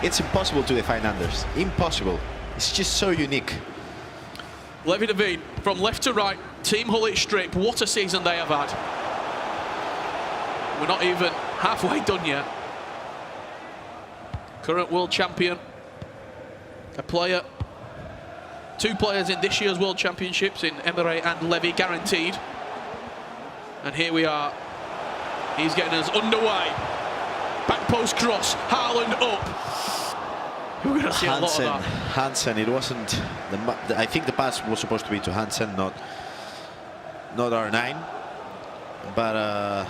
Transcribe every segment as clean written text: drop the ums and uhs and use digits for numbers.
It's impossible to define Anders. Impossible. It's just so unique. Levy from left to right, Team Hullet strip. What a season they have had. We're not even halfway done yet. Current world champion, a player, two players in this year's world championships in Emre and Levy guaranteed. And here we are. He's getting us underway. Back post cross, Haaland up. We're going to see a lot of that. Hansen, it wasn't. I think the pass was supposed to be to Hansen, not R9. But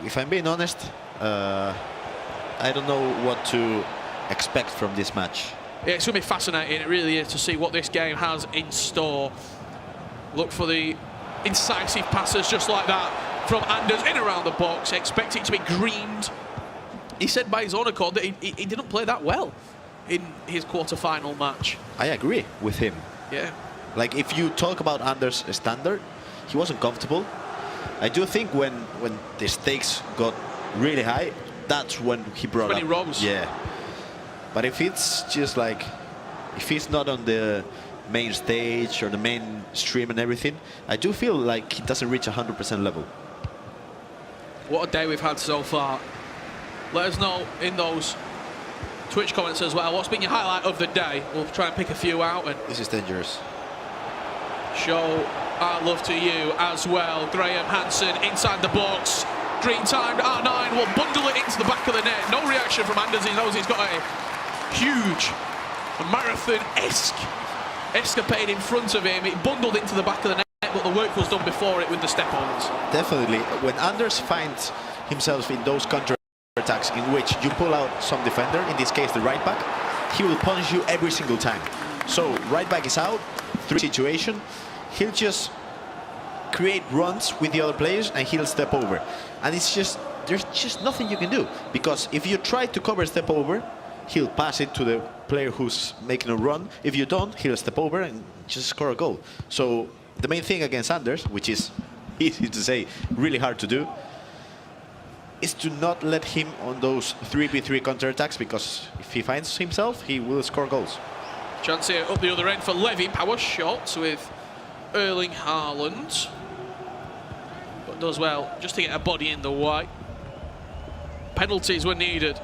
if I'm being honest, I don't know what to expect from this match. Yeah, it's going to be fascinating. It really is, to see what this game has in store. Look for the incisive passes just like that from Anders in around the box. Expect it to be greened. He said by his own accord that he didn't play that well in his quarter-final match. I agree with him. Yeah. Like, if you talk about Anders' standard, he wasn't comfortable. I do think when the stakes got really high, that's when he brought when up. He rose. Yeah. But if it's just like, if he's not on the main stage or the main stream and everything, I do feel like he doesn't reach 100% level. What a day we've had so far. Let us know in those Twitch comments as well. What's been your highlight of the day? We'll try and pick a few out and This is dangerous. show our love to you as well. Graham Hansen inside the box. Green timed R9 will bundle it into the back of the net. No reaction from Anders. He knows he's got a huge marathon-esque escapade in front of him. It bundled into the back of the net, but the work was done before it with the step-ons. Definitely. When Anders finds himself in those counter-attacks in which you pull out some defender, in this case the right back, he will punish you every single time. So right back is out, through situation, he'll just create runs with the other players and he'll step over. And it's just, there's just nothing you can do, because if you try to cover step over, he'll pass it to the player who's making a run. If you don't, he'll step over and just score a goal. So the main thing against Anders, which is easy to say, really hard to do, is to not let him on those 3v3 counterattacks, because if he finds himself, he will score goals. Chance here up the other end for Levy. Power shots with Erling Haaland. But does well just to get a body in the way. Penalties were needed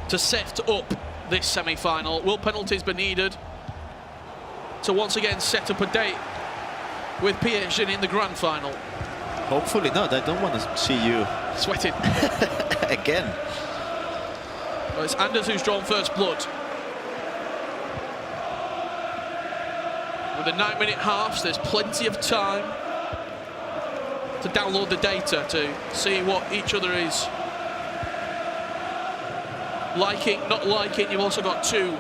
to set up this semi-final. Will penalties be needed to once again set up a date with PSG in the grand final? Hopefully not. I don't want to see you sweating again. Well, it's Anders who's drawn first blood. With the 9-minute halves, there's plenty of time to download the data to see what each other is liking, not liking. You've also got two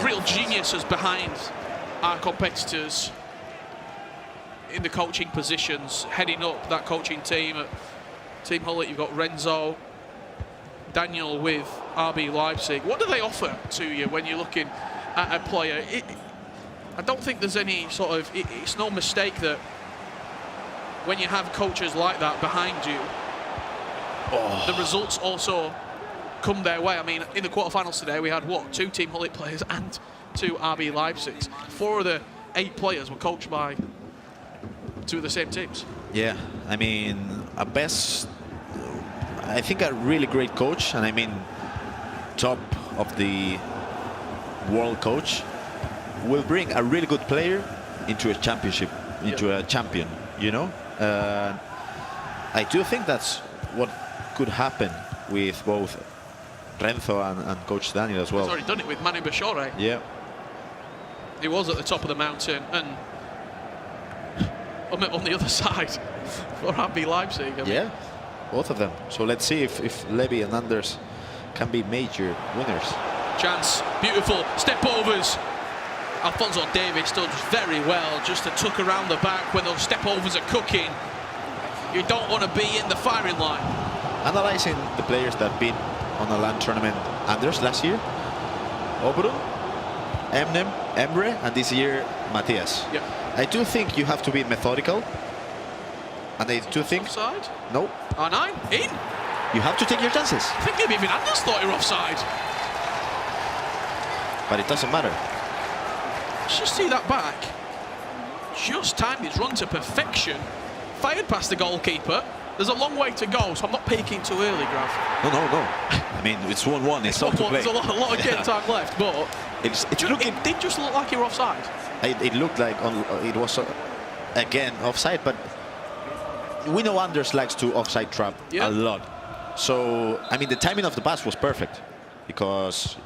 real geniuses behind our competitors in the coaching positions, heading up that coaching team at Team Hullet. You've got Renzo, Daniel with RB Leipzig. What do they offer to you when you're looking at a player? I don't think there's any sort of, it's no mistake that when you have coaches like that behind you, the results also come their way. I mean, in the quarterfinals today, we had what, 2 Team Hullet players and 2 RB Leipzigs. 4 of the 8 players were coached by 2 of the same teams. Yeah, I mean, I think a really great coach, and I mean top of the world coach, will bring a really good player into a championship, into a champion, you know? I do think that's what could happen with both Renzo and Coach Daniel as well. He's already done it with Manu Bashore. Yeah. He was at the top of the mountain and on the other side for RB Leipzig. I mean. Yeah, both of them. So let's see if Levy and Anders can be major winners. Chance, beautiful step overs. Alphonso Davies does very well just to tuck around the back when those step overs are cooking. You don't want to be in the firing line. Analyzing the players that have been on a LAN tournament, Anders last year, Obrun, Emre, and this year Matthias. Yep. I do think you have to be methodical, and I do think Offside? no. R9 in. You have to take your chances. I think maybe even Anders thought you were offside. But it doesn't matter. Let's just see that back. Just timed his run to perfection. Fired past the goalkeeper. There's a long way to go, so I'm not peaking too early, Graf. No. I mean, it's 1-1. It's not to play. There's a lot of game time left, but it did just look like you were offside. It looked like it was, again, offside, but we know Anders likes to offside trap a lot. So, I mean, the timing of the pass was perfect because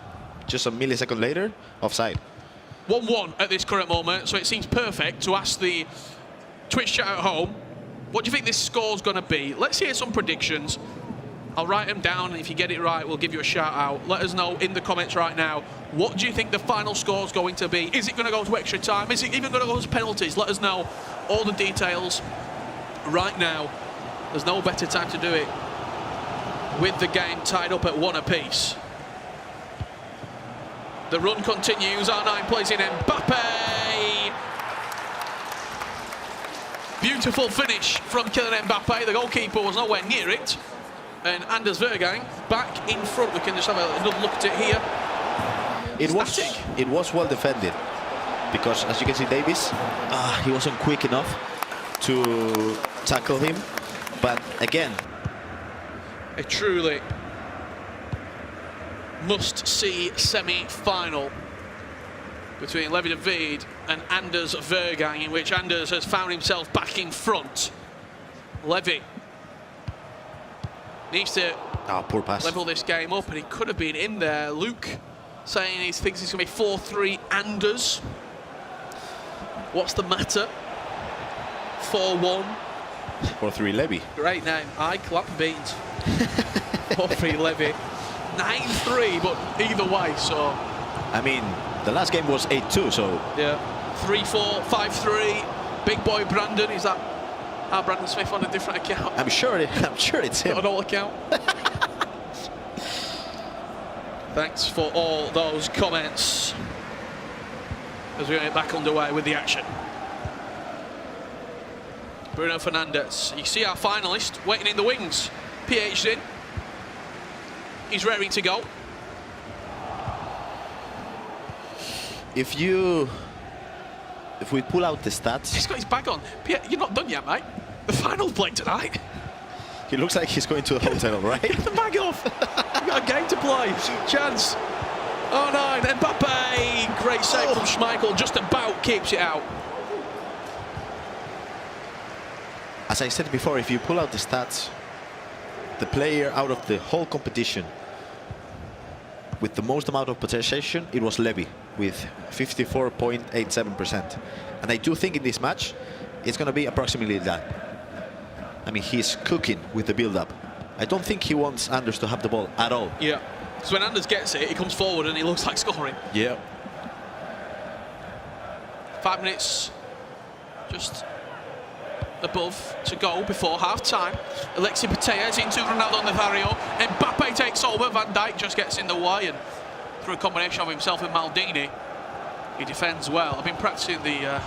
just a millisecond later, offside. 1-1 at this current moment, so it seems perfect to ask the Twitch chat at home, what do you think this score's going to be? Let's hear some predictions. I'll write them down, and if you get it right, we'll give you a shout out. Let us know in the comments right now. What do you think the final score's going to be? Is it going to go to extra time? Is it even going to go to penalties? Let us know all the details right now. There's no better time to do it with the game tied up at 1 apiece. The run continues. R9 plays in Mbappe. Beautiful finish from Kylian Mbappe. The goalkeeper was nowhere near it. And Anders Vergang back in front. We can just have another look at it here. It was well defended because, as you can see, Davies, he wasn't quick enough to tackle him. But again, a truly must-see semi-final between Levy and Anders Vergang, in which Anders has found himself back in front. Levy needs to poor pass. Level this game up, and he could have been in there. Luke saying he thinks it's going to be 4-3 Anders. What's the matter? 4-1. 4-3 Levy. Great name. I clap beans. 4-3 Levy. 9-3, but either way, so. I mean, the last game was 8-2, so. Yeah. 3-4, 5-3. Big boy Brandon. Is that Brandon Smith on a different account? I'm sure it's him. On all account. Thanks for all those comments as we get back underway with the action. Bruno Fernandes. You see our finalist waiting in the wings. PH'd in. He's raring to go. If we pull out the stats... He's got his bag on. You're not done yet, mate. The final's played tonight. He looks like he's going to the hotel, right? Get the bag off. You've got a game to play. Chance. Oh, no. Mbappe. Great save from Schmeichel. Just about keeps it out. As I said before, if you pull out the stats, the player out of the whole competition with the most amount of possession, it was Levy with 54.87%. And I do think in this match, it's going to be approximately that. I mean, he's cooking with the build-up. I don't think he wants Anders to have the ball at all. Yeah. So when Anders gets it, he comes forward and he looks like scoring. Yeah. 5 minutes just above to go before half-time. Alexis Putellas into Ronaldo Nazario. Mbappe takes over. Van Dijk just gets in the way, and through a combination of himself and Maldini, he defends well. I've been practicing the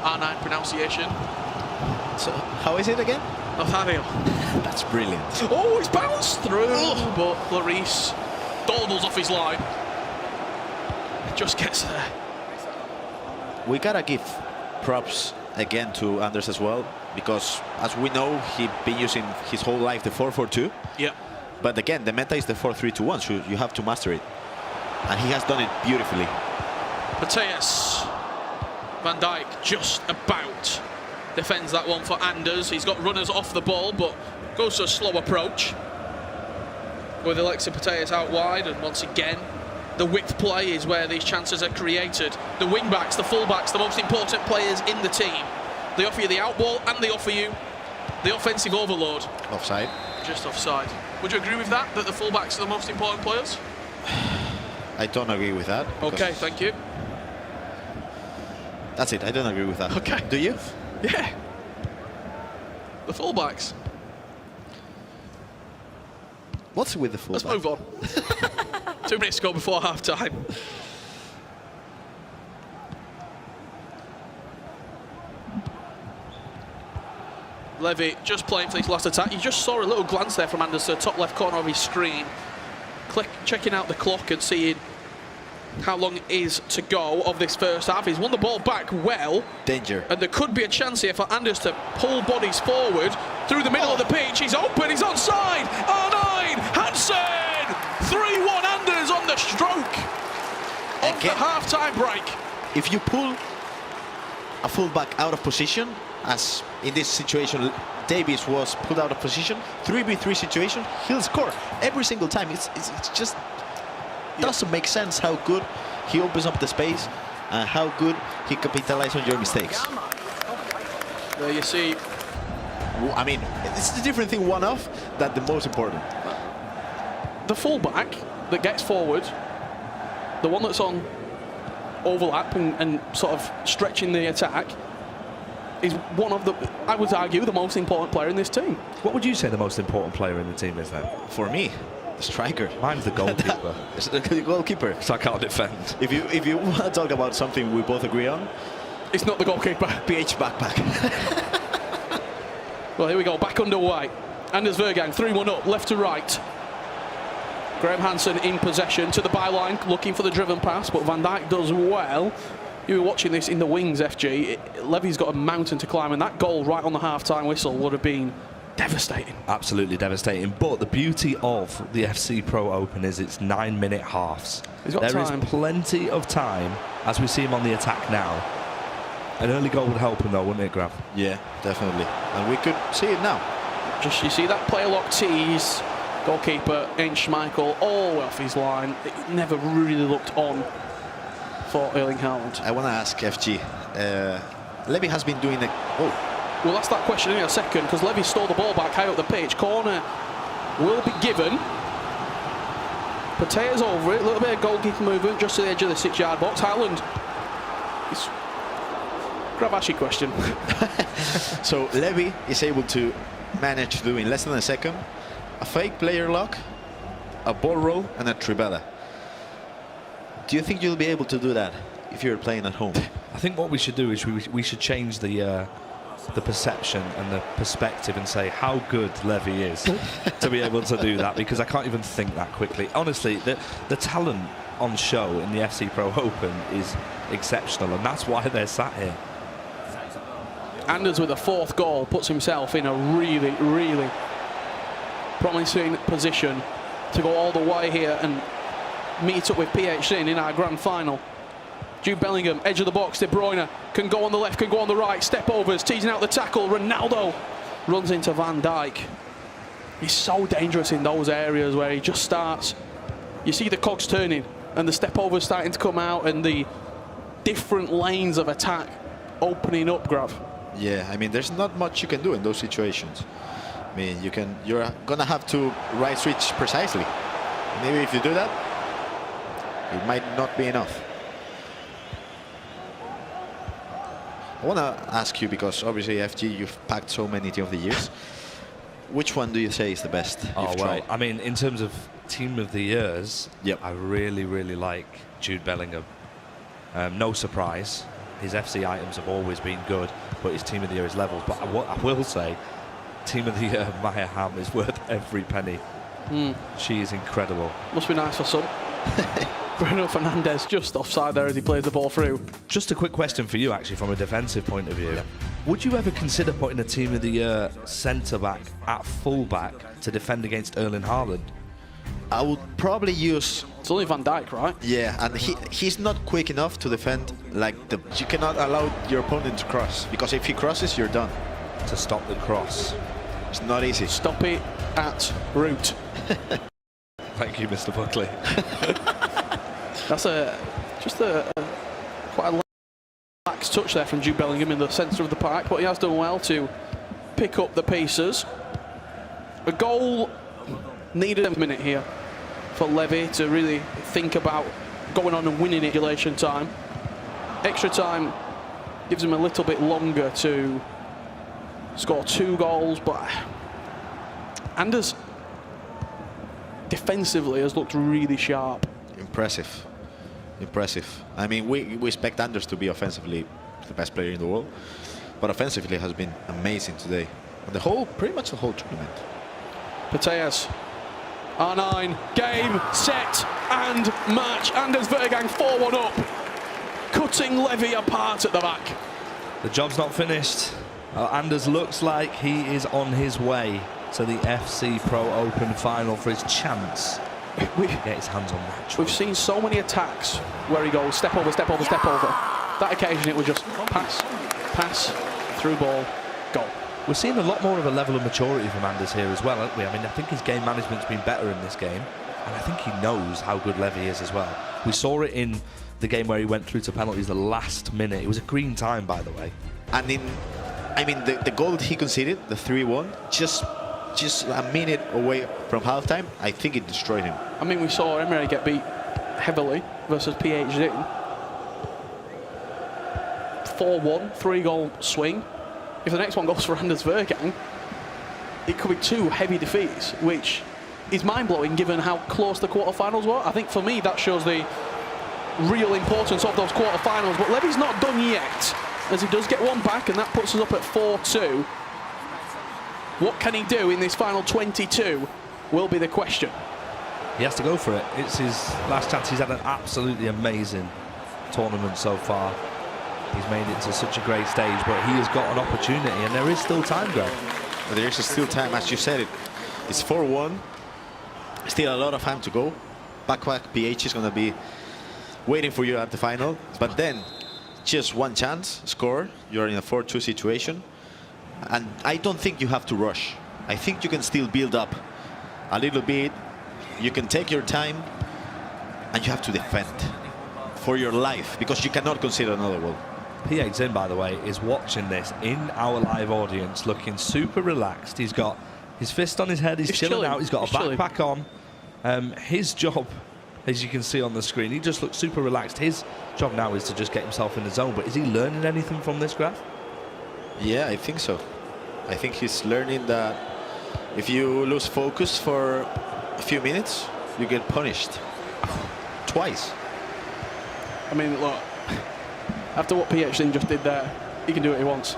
R9 pronunciation. So, how is it again? Nazario. That's brilliant. Oh, it's bounced through, but Lloris dawdles off his line. Just gets there. We gotta give props again to Anders as well, because as we know, he's been using his whole life the 4-4-2. Yeah. But again, the meta is the 4-3-2-1, so you have to master it. And he has done it beautifully. Putellas. Van Dijk just about defends that one for Anders. He's got runners off the ball, but goes to a slow approach with Alexis Putellas out wide, and once again the width play is where these chances are created. The wing-backs, the full-backs, the most important players in the team. They offer you the out ball and they offer you the offensive overload. Offside. Just offside. Would you agree with that the full-backs are the most important players? I don't agree with that. Okay, thank you. That's it, I don't agree with that. Okay. Do you? Yeah. The full-backs. What's with the full-back? Let's move on. 2 minutes to go before half-time. Levy just playing for this last attack. You just saw a little glance there from Anders to the top left corner of his screen. Checking out the clock and seeing how long it is to go of this first half. He's won the ball back well. Danger. And there could be a chance here for Anders to pull bodies forward through the middle of the pitch. He's open, he's onside. R9, Hansen! 3-1 Anders on the stroke of the half-time break. If you pull a fullback out of position, as in this situation Davies was pulled out of position, 3v3 situation, he'll score every single time. It's just doesn't make sense how good he opens up the space and how good he capitalizes on your mistakes. There you see. I mean, it's a different thing one-off than the most important. The fullback that gets forward, the one that's on overlap and sort of stretching the attack, is one of the, I would argue, the most important player in this team. What would you say the most important player in the team is then? For me, the striker. Mine's the goalkeeper. The goalkeeper. So I can't defend. If you want to talk about something we both agree on, it's not the goalkeeper. PH backpack. Well, here we go, back underway. Anders Vergang, 3-1 up, left to right. Graham Hansen in possession to the byline, looking for the driven pass, but Van Dijk does well. You were watching this in the wings, FG. Levy's got a mountain to climb, and that goal right on the half-time whistle would have been devastating. Absolutely devastating. But the beauty of the FC Pro Open is it's 9-minute halves. There is plenty of time, as we see him on the attack now. An early goal would help him though, wouldn't it, Grav? Yeah, definitely. And we could see it now. Just, you see that player lock tease, goalkeeper Schmeichel all the way off his line. It never really looked on for Erling Haaland. I want to ask FG, Levy has been doing it. Oh, we'll ask that question in a second, because Levy stole the ball back high up the pitch. Corner will be given. Potatoes over it, a little bit of goalkeeper movement just to the edge of the 6-yard box. Haaland. Grab Ashy question. So Levy is able to manage to do in less than a second a fake player lock, a ball roll, and a trivela. Do you think you'll be able to do that if you're playing at home? I think what we should do is we should change the perception and the perspective and say how good Levy is to be able to do that, because I can't even think that quickly. Honestly, the talent on show in the FC Pro Open is exceptional, and that's why they're sat here. Anders with a 4th goal puts himself in a really, really promising position to go all the way here and meet up with PH in our grand final. Jude Bellingham, edge of the box. De Bruyne can go on the left, can go on the right. Step overs, teasing out the tackle. Ronaldo runs into Van Dijk. He's so dangerous in those areas where he just starts. You see the cogs turning and the step overs starting to come out and the different lanes of attack opening up, Grav. Yeah, I mean, there's not much you can do in those situations. I mean, you're gonna have to right switch precisely. Maybe if you do that, it might not be enough. I want to ask you, because obviously FG, you've packed so many of the years. Which one do you say is the best you've tried? I mean, in terms of team of the years, yep, I really, really like Jude Bellingham. No surprise, his FC items have always been good, but his team of the year is levels. But what I will say, team of the year, Maya Hamm, is worth every penny. She is incredible. Must be nice for some. Bruno Fernandes just offside there as he plays the ball through. Just a quick question for you, actually, from a defensive point of view. Would you ever consider putting a team of the year centre-back at full-back to defend against Erling Haaland? I would probably use... It's only Van Dijk, right? Yeah, and he's not quick enough to defend. You cannot allow your opponent to cross, because if he crosses, you're done. To stop the cross. It's not easy. Stop it at route. Thank you, Mr. Buckley. That's quite a lax touch there from Jude Bellingham in the centre of the park, but he has done well to pick up the pieces. A goal needed a minute here for Levy to really think about going on and winning it in regulation time. Extra time gives him a little bit longer to score 2 goals, but Anders defensively has looked really sharp. Impressive. Impressive. I mean, we expect Anders to be offensively the best player in the world, but offensively has been amazing today. pretty much the whole tournament. Pateas, R9, game, set, and match. Anders Vergang 4-1 up, cutting Levy apart at the back. The job's not finished. Anders looks like he is on his way to the FC Pro Open final for his chance to get his hands on that. We've seen so many attacks where he goes step over, step over, step over. That occasion it was just pass, pass, through ball, goal. We're seeing a lot more of a level of maturity from Anders here as well, aren't we? I mean, I think his game management's been better in this game, and I think he knows how good Levy is as well. We saw it in the game where he went through to penalties the last minute. It was a green time, by the way. And the goal that he conceded, the 3-1, just a minute away from halftime, I think it destroyed him. I mean, we saw Emery get beat heavily versus PhD. 4-1, 3-goal swing. If the next one goes for Anders Vergang, it could be 2 heavy defeats, which is mind-blowing given how close the quarterfinals were. I think for me that shows the real importance of those quarterfinals. But Levy's not done yet, as he does get one back, and that puts us up at 4-2. What can he do in this final 22 will be the question. He has to go for it. It's his last chance. He's had an absolutely amazing tournament so far. He's made it to such a great stage, but he has got an opportunity, and there is still time, Greg. There is still time, as you said it. It's 4-1. Still a lot of time to go. Back PH is going to be waiting for you at the final. But then, just one chance, score. You're in a 4-2 situation. And I don't think you have to rush. I think you can still build up a little bit. You can take your time, and you have to defend for your life, because you cannot concede another goal. PH Zin, by the way, is watching this in our live audience, looking super relaxed. He's got his fist on his head, he's chilling out, he's got a backpack on. His job, as you can see on the screen, he just looks super relaxed. His job now is to just get himself in the zone. But is he learning anything from this graph? Yeah, I think so. I think he's learning that if you lose focus for a few minutes, you get punished. Twice. I mean, look, after what PH just did there, he can do what he wants.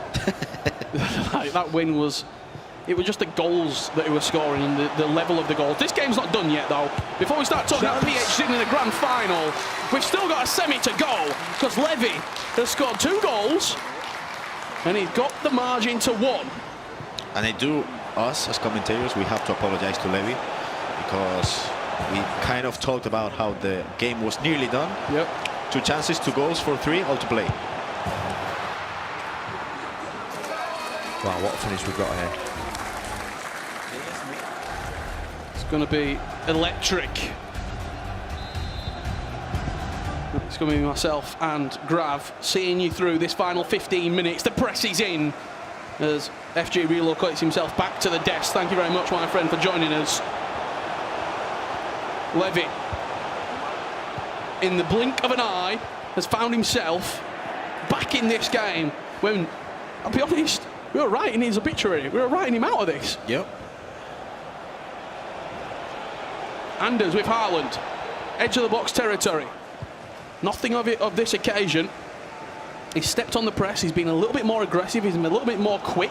Like, that win was... It was just the goals that he was scoring and the level of the goals. This game's not done yet, though. Before we start talking about PH in the grand final, we've still got a semi to go, because Levy has scored 2 goals and he's got the margin to 1. And us as commentators, we have to apologize to Levy, because we kind of talked about how the game was nearly done. Yep. 2 chances, 2 goals for 3, all to play. Wow, what a finish we've got here. It's going to be electric. It's going to be myself and Grav seeing you through this final 15 minutes. The press is in as FG relocates himself back to the desk. Thank you very much, my friend, for joining us. Levy, in the blink of an eye, has found himself back in this game when, I'll be honest, we were writing his obituary. We were writing him out of this. Yep. Anders with Haaland, edge of the box territory. Nothing of it of this occasion. He's stepped on the press. He's been a little bit more aggressive. He's been a little bit more quick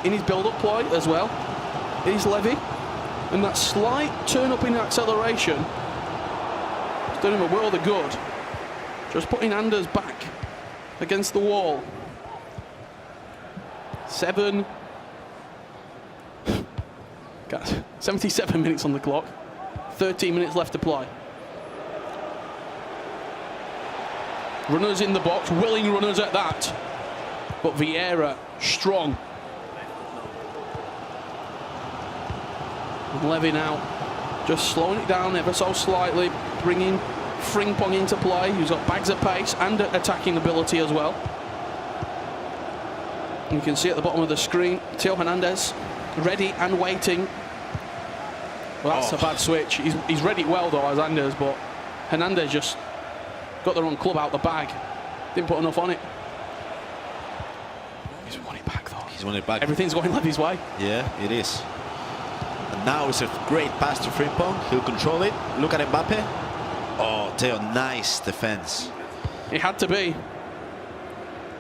in his build-up play as well. He's Levy, and that slight turn up in acceleration has done him a world of good. Just putting Anders back against the wall. 77 minutes on the clock. 13 minutes left to play. Runners in the box, willing runners at that. But Vieira, strong. And Levy now just slowing it down ever so slightly, bringing Frimpong into play, who's got bags of pace and attacking ability as well. You can see at the bottom of the screen, Theo Hernandez ready and waiting. Well, that's a bad switch. He's read it well though, as Anders, but Hernandez just got the wrong club out the bag. Didn't put enough on it. He's won it back though. He's won it back. Everything's going Levy's way. Yeah, it is. And now it's a great pass to Frimpong. He'll control it. Look at Mbappe. Oh, Theo, nice defense. It had to be.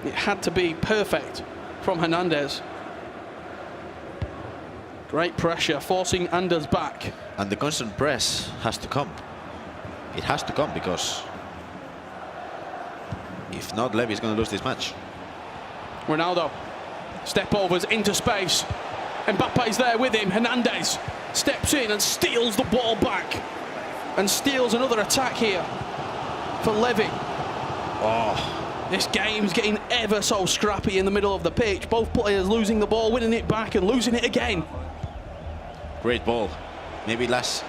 It had to be perfect from Hernandez. Great pressure, forcing Anders back. And the constant press has to come. It has to come, because if not, Levy is going to lose this match. Ronaldo, step overs into space. Mbappe's there with him. Hernandez steps in and steals the ball back. And steals another attack here for Levy. Oh, This game's getting ever so scrappy in the middle of the pitch. Both players losing the ball, winning it back and losing it again. great ball. Maybe less.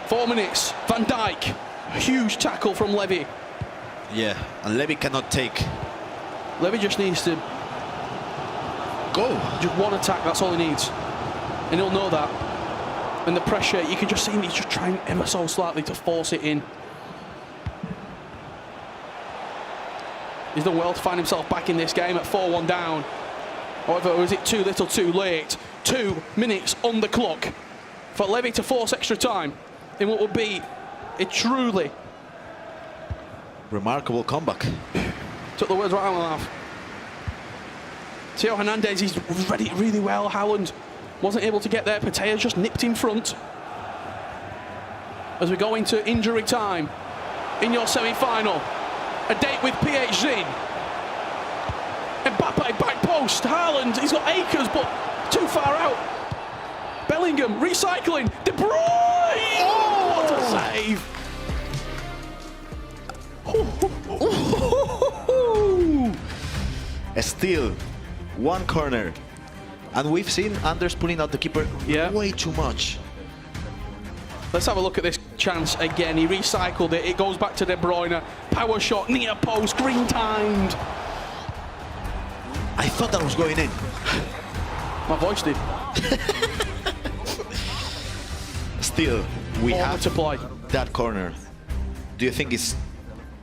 4 minutes. Van Dijk. Huge tackle from Levy. Yeah, and Levy cannot take. Levy just needs to Go. just one attack, that's all he needs. And he'll know that. And the pressure, you can just see him, he's just trying ever so slightly to force it in. He's done well to find himself back in this game at 4-1 down. However, was it too little too late? 2 minutes on the clock for Levy to force extra time in what would be a truly... Remarkable comeback. Took the words right out of my mouth. Theo Hernandez, he's read it really well. Haaland wasn't able to get there. Patea just nipped in front. As we go into injury time in your semi-final. A date with PHZ. Mbappe, back post. Haaland, he's got acres, but too far out. Bellingham, recycling. De Bruyne! Oh, what a save! Still, one corner. And we've seen Anders pulling out the keeper way too much. Let's have a look at this chance again. He recycled it. It goes back to De Bruyne. Power shot, near post, green timed. I thought that was going in. My voice did. Still, we More have to play. that corner. Do you think it's